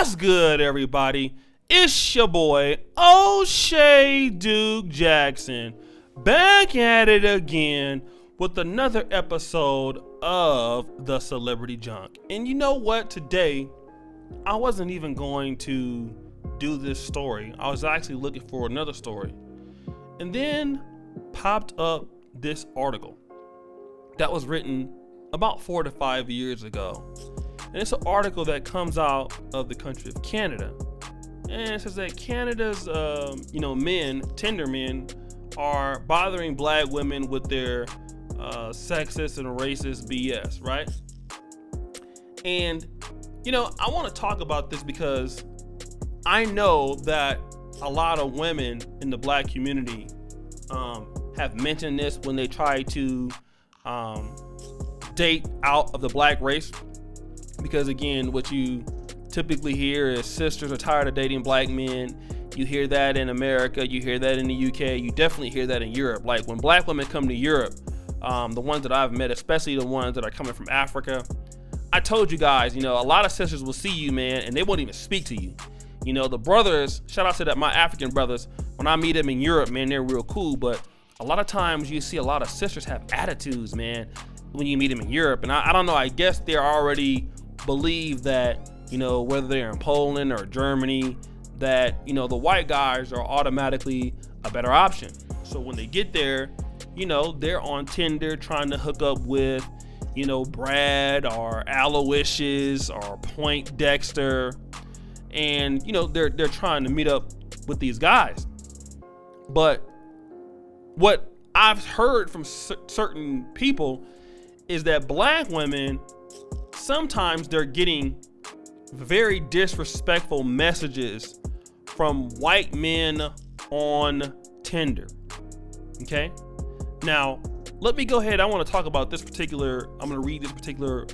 What's good, everybody? It's your boy, O'Shea Duke Jackson, back at it again with another episode of The Celebrity Junk. And you know what? Today, I wasn't even going to do this story. I was actually looking for another story. And then popped up this article that was written about 4 to 5 years ago. And it's an article that comes out of the country of Canada. And it says that Canada's, men, Tinder men, are bothering black women with their sexist and racist BS, right? And, I want to talk about this because I know that a lot of women in the black community have mentioned this when they try to date out of the black race. Because again, what you typically hear is sisters are tired of dating black men. You hear that in America, you hear that in the UK, you definitely hear that in Europe. Like when black women come to Europe, the ones that I've met, especially the ones that are coming from Africa, I told you guys, a lot of sisters will see you, man, and they won't even speak to you. The brothers, shout out to my African brothers, when I meet them in Europe, man, they're real cool, but a lot of times you see a lot of sisters have attitudes, man, when you meet them in Europe. And I don't know, I guess they're already believe that, whether they're in Poland or Germany, that, the white guys are automatically a better option. So when they get there, they're on Tinder trying to hook up with, Brad or Aloysius or Point Dexter. And, they're trying to meet up with these guys. But what I've heard from certain people is that black women, sometimes they're getting very disrespectful messages from white men on Tinder. Okay? Now, let me go ahead. I want to talk about this particular, I'm going to read this particular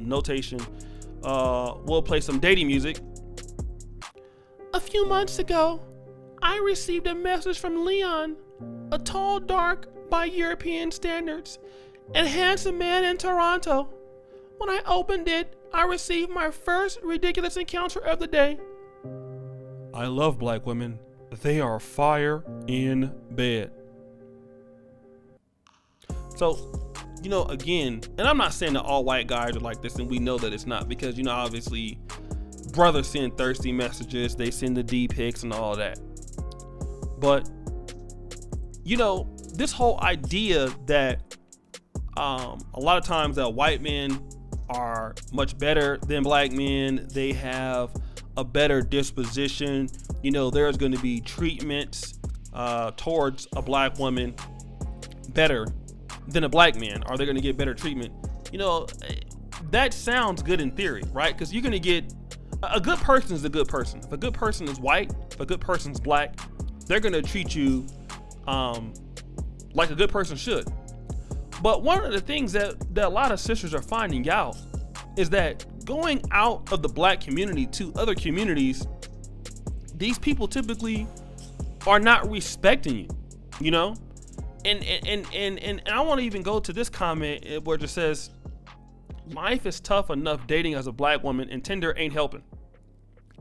notation. We'll play some dating music. A few months ago, I received a message from Leon, a tall, dark, by European standards, and handsome man in Toronto. When I opened it, I received my first ridiculous encounter of the day. I love black women. They are fire in bed. So, again, and I'm not saying that all white guys are like this, and we know that it's not, because, obviously, brothers send thirsty messages, they send the D pics and all that. But, this whole idea that a lot of times that white men are much better than black men, they have a better disposition, there's going to be treatments towards a black woman better than a black man. Are they going to get better treatment? That sounds good in theory, right? Because you're going to get a good person is a good person. If a good person is white, if a good person is black, they're going to treat you like a good person should. But one of the things that a lot of sisters are finding out is that going out of the black community to other communities, these people typically are not respecting you, And I want to even go to this comment where it just says, life is tough enough dating as a black woman and Tinder ain't helping.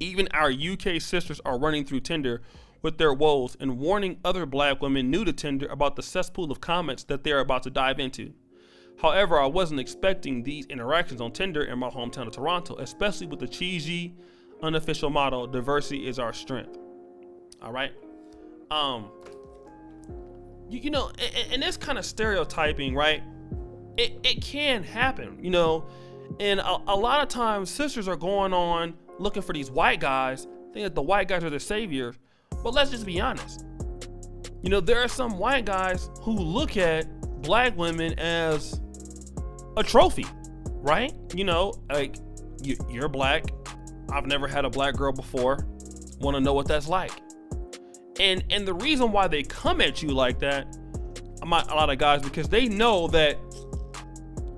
Even our UK sisters are running through Tinder with their woes and warning other black women new to Tinder about the cesspool of comments that they're about to dive into. However, I wasn't expecting these interactions on Tinder in my hometown of Toronto, especially with the cheesy, unofficial motto, diversity is our strength. All right. And this kind of stereotyping, right? It can happen, and a lot of times sisters are going on looking for these white guys, thinking that the white guys are their saviors. But let's just be honest. There are some white guys who look at black women as a trophy, right? Like you're black. I've never had a black girl before. Want to know what that's like. And the reason why they come at you like that, a lot of guys, because they know that,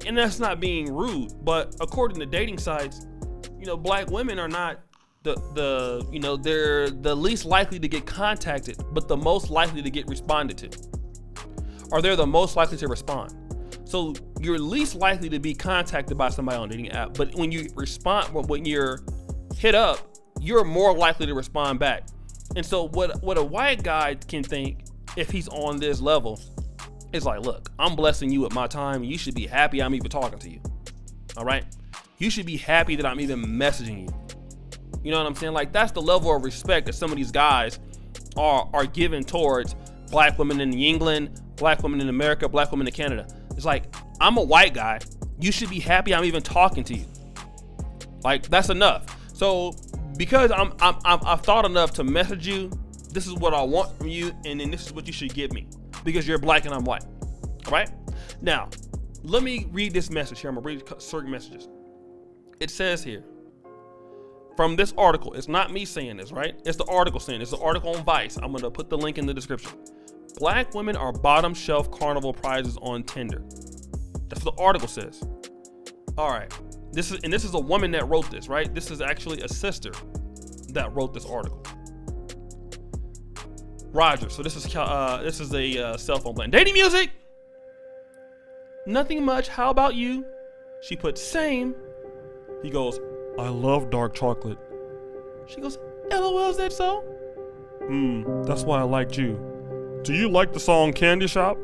and that's not being rude, but according to dating sites, black women are not they're the least likely to get contacted, but the most likely to get responded to, or they're the most likely to respond. So you're least likely to be contacted by somebody on a dating app, but when you respond, when you're hit up, you're more likely to respond back. And so what a white guy can think if he's on this level is like, look, I'm blessing you with my time. You should be happy I'm even talking to you. All right? You should be happy that I'm even messaging you. You know what I'm saying? Like, that's the level of respect that some of these guys are given towards black women in England, black women in America, black women in Canada. It's like, I'm a white guy. You should be happy I'm even talking to you. Like, that's enough. So because I've thought enough to message you, this is what I want from you, and then this is what you should give me because you're black and I'm white. All right? Now, let me read this message here. I'm going to read certain messages. It says here, from this article, it's not me saying this, right? It's the article saying this. It's the article on Vice. I'm going to put the link in the description. Black women are bottom shelf carnival prizes on Tinder. That's what the article says. All right. This is a woman that wrote this, right? This is actually a sister that wrote this article. Roger. So this is a cell phone plan. Dating music. Nothing much. How about you? She put same. He goes, I love dark chocolate. She goes, LOL, is that so? That's why I liked you. Do you like the song Candy Shop?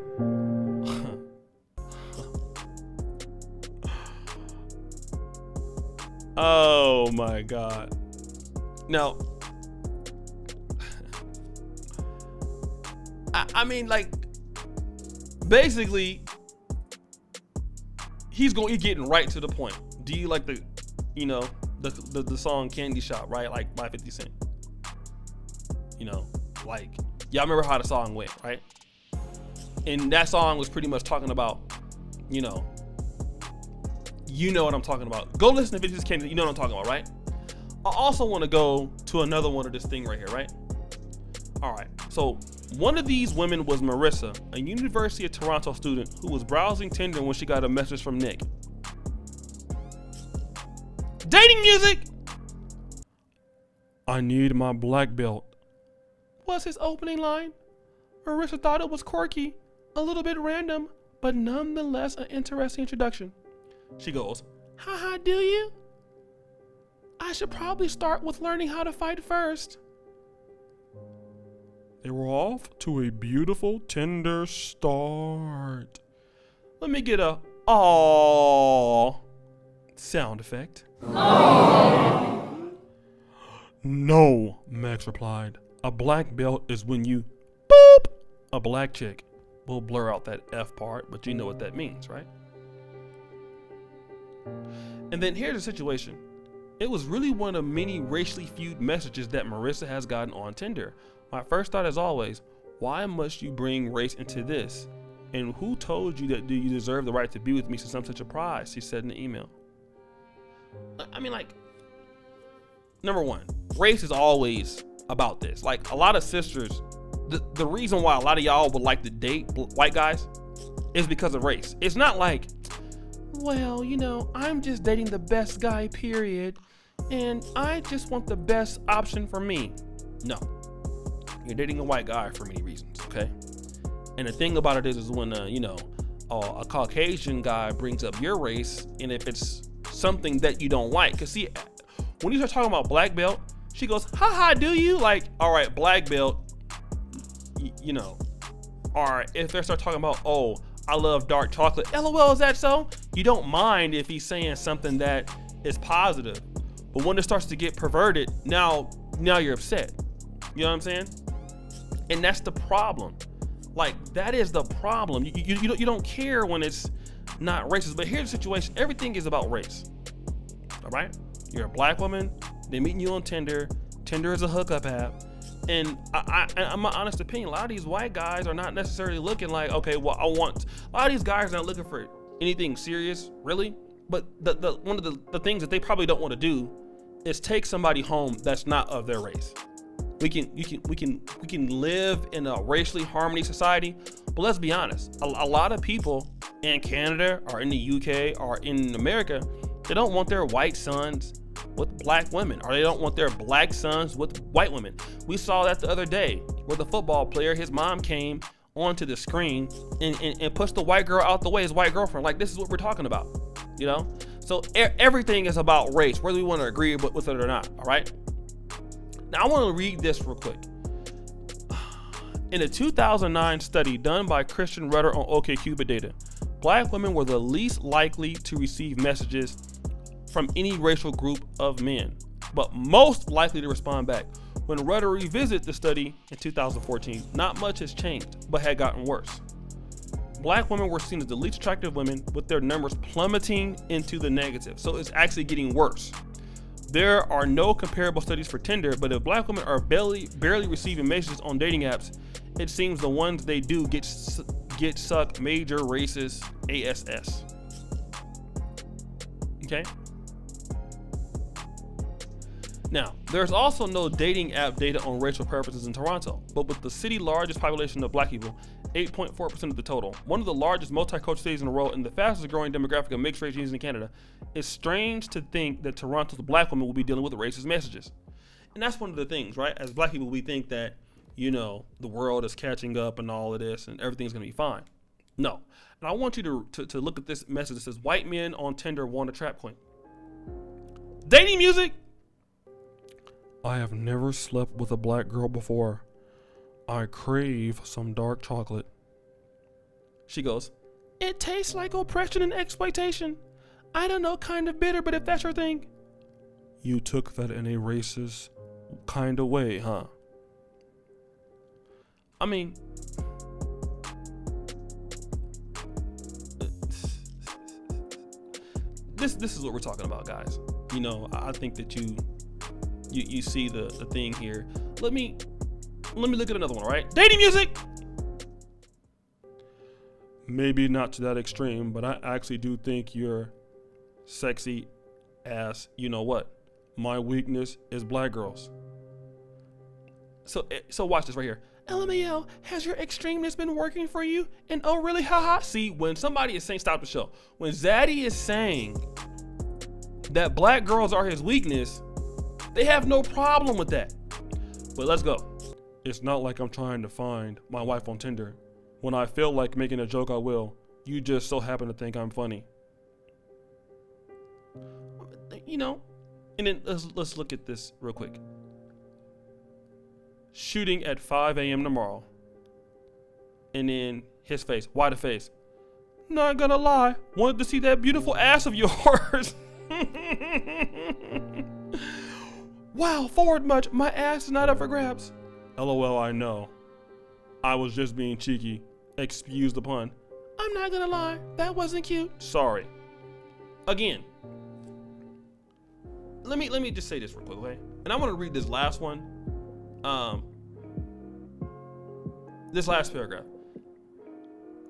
Oh my God. Now, I mean, like, basically, he's getting right to the point. Do you like the song Candy Shop, right? Like by 50 Cent. You know, like, y'all remember how the song went, right? And that song was pretty much talking about, you know what I'm talking about. Go listen to 50 Cent Candy, you know what I'm talking about, right? I also want to go to another one of this thing right here, right? All right, so one of these women was Marissa, a University of Toronto student who was browsing Tinder when she got a message from Nick. Dating music. I need my black belt, was his opening line. Marissa thought it was quirky, a little bit random, but nonetheless an interesting introduction. She goes, haha, do you? I should probably start with learning how to fight first. They were off to a beautiful Tinder start. Let me get a aww sound effect. Aww. No, Max replied. A black belt is when you boop a black chick. We'll blur out that F part, but you know what that means, right? And then here's the situation. It was really one of many racially feud messages that Marissa has gotten on Tinder. My first thought, as always, why must you bring race into this? And who told you that you deserve the right to be with me since I'm such a prize? She said in the email. I mean, like, number one, race is always about this. Like, a lot of sisters, the reason why a lot of y'all would like to date white guys is because of race. It's not like, well, you know, I'm just dating the best guy, period, and I just want the best option for me. No. You're dating a white guy for many reasons, okay? And the thing about it is when, a Caucasian guy brings up your race, and if it's something that you don't like, because see, when you start talking about black belt, she goes, haha, do you? Like, all right, black belt, or if they start talking about, oh, I love dark chocolate, LOL, is that so? You don't mind if he's saying something that is positive, but when it starts to get perverted, now you're upset. You know what I'm saying? And that's the problem. Like, that is the problem. You don't care when it's not racist. But here's the situation. Everything is about race. All right? You're a black woman. They're meeting you on Tinder. Tinder is a hookup app. And in my honest opinion, a lot of these white guys are not necessarily looking like, okay, well, a lot of these guys are not looking for anything serious, really. But one of the things that they probably don't want to do is take somebody home that's not of their race. We can live in a racially harmony society, but let's be honest. A lot of people in Canada or in the UK or in America, they don't want their white sons with black women, or they don't want their black sons with white women. We saw that the other day where the football player, his mom came onto the screen and pushed the white girl out the way, his white girlfriend. Like, this is what we're talking about, you know? So everything is about race, whether we want to agree with it or not, all right? Now I want to read this real quick. In a 2009 study done by Christian Rudder on OkCupid data, black women were the least likely to receive messages from any racial group of men, but most likely to respond back. When Rudder revisited the study in 2014, not much has changed, but had gotten worse. Black women were seen as the least attractive women, with their numbers plummeting into the negative. So it's actually getting worse. There are no comparable studies for Tinder, but if black women are barely receiving messages on dating apps, it seems the ones they do get suck major racist ASS. Okay? Now, there's also no dating app data on racial preferences in Toronto, but with the city's largest population of black people, 8.4% of the total, one of the largest multicultural cities in the world and the fastest growing demographic of mixed race unions in Canada, it's strange to think that Toronto's black women will be dealing with racist messages. And that's one of the things, right? As black people, we think that, you know, the world is catching up and all of this and everything's gonna be fine. No. And I want you to look at this message that says, white men on Tinder want a trap queen. Dating music. I have never slept with a black girl before. I crave some dark chocolate. She goes, it tastes like oppression and exploitation. I don't know, kind of bitter, but if that's your thing. You took that in a racist kind of way, huh? I mean, this is what we're talking about, guys. You know, I think that you see the thing here. Let me look at another one, all right? Dating music. Maybe not to that extreme, but I actually do think you're sexy as you know what. My weakness is black girls. So watch this right here. LMAO, has your extremeness been working for you? And oh really, haha. See, when somebody is saying, stop the show. When Zaddy is saying that black girls are his weakness, they have no problem with that. But let's go. It's not like I'm trying to find my wife on Tinder. When I feel like making a joke, I will. You just so happen to think I'm funny. You know, and then let's look at this real quick. Shooting at 5 a.m. tomorrow. And then his face. Why the face? Not gonna lie. Wanted to see that beautiful ass of yours. Wow, forward much. My ass is not up for grabs. LOL, I know. I was just being cheeky. Excuse the pun. I'm not gonna lie. That wasn't cute. Sorry. Again. Let me just say this real quick, okay? And I want to read this last one. This last paragraph.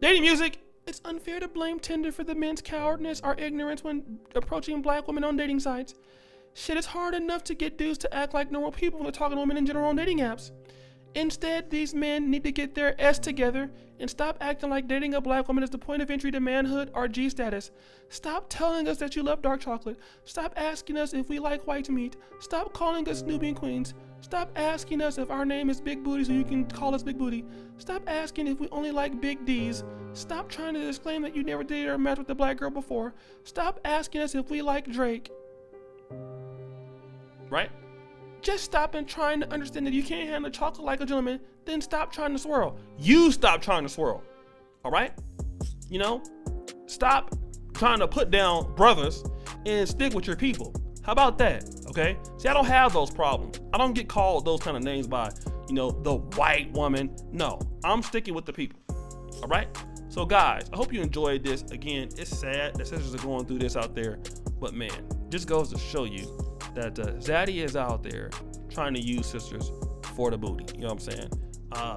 Dating music. It's unfair to blame Tinder for the men's cowardice or ignorance when approaching black women on dating sites. Shit, it's hard enough to get dudes to act like normal people when they're talking to women in general on dating apps. Instead, these men need to get their S together and stop acting like dating a black woman is the point of entry to manhood or G status. Stop telling us that you love dark chocolate. Stop asking us if we like white meat. Stop calling us Nubian queens. Stop asking us if our name is Big Booty so you can call us Big Booty. Stop asking if we only like big D's. Stop trying to disclaim that you never dated or met with a black girl before. Stop asking us if we like Drake. Right? Just stop and trying to understand that you can't handle chocolate like a gentleman, then stop trying to swirl. You stop trying to swirl. All right? You know, stop trying to put down brothers and stick with your people. How about that? Okay? See, I don't have those problems. I don't get called those kind of names by, you know, the white woman. No, I'm sticking with the people. All right? So guys, I hope you enjoyed this. Again, it's sad that sisters are going through this out there, but man, just goes to show you that Zaddy is out there trying to use sisters for the booty. You know what I'm saying?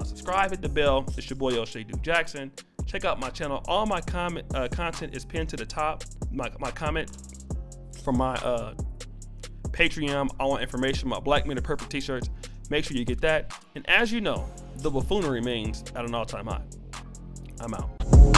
Subscribe, hit the bell. It's your boy O'Shea Duke Jackson. Check out my channel. All my content is pinned to the top. My comment from my Patreon. I want information about Black Men Are Perfect t-shirts. Make sure you get that. And as you know, the buffoonery remains at an all-time high. I'm out.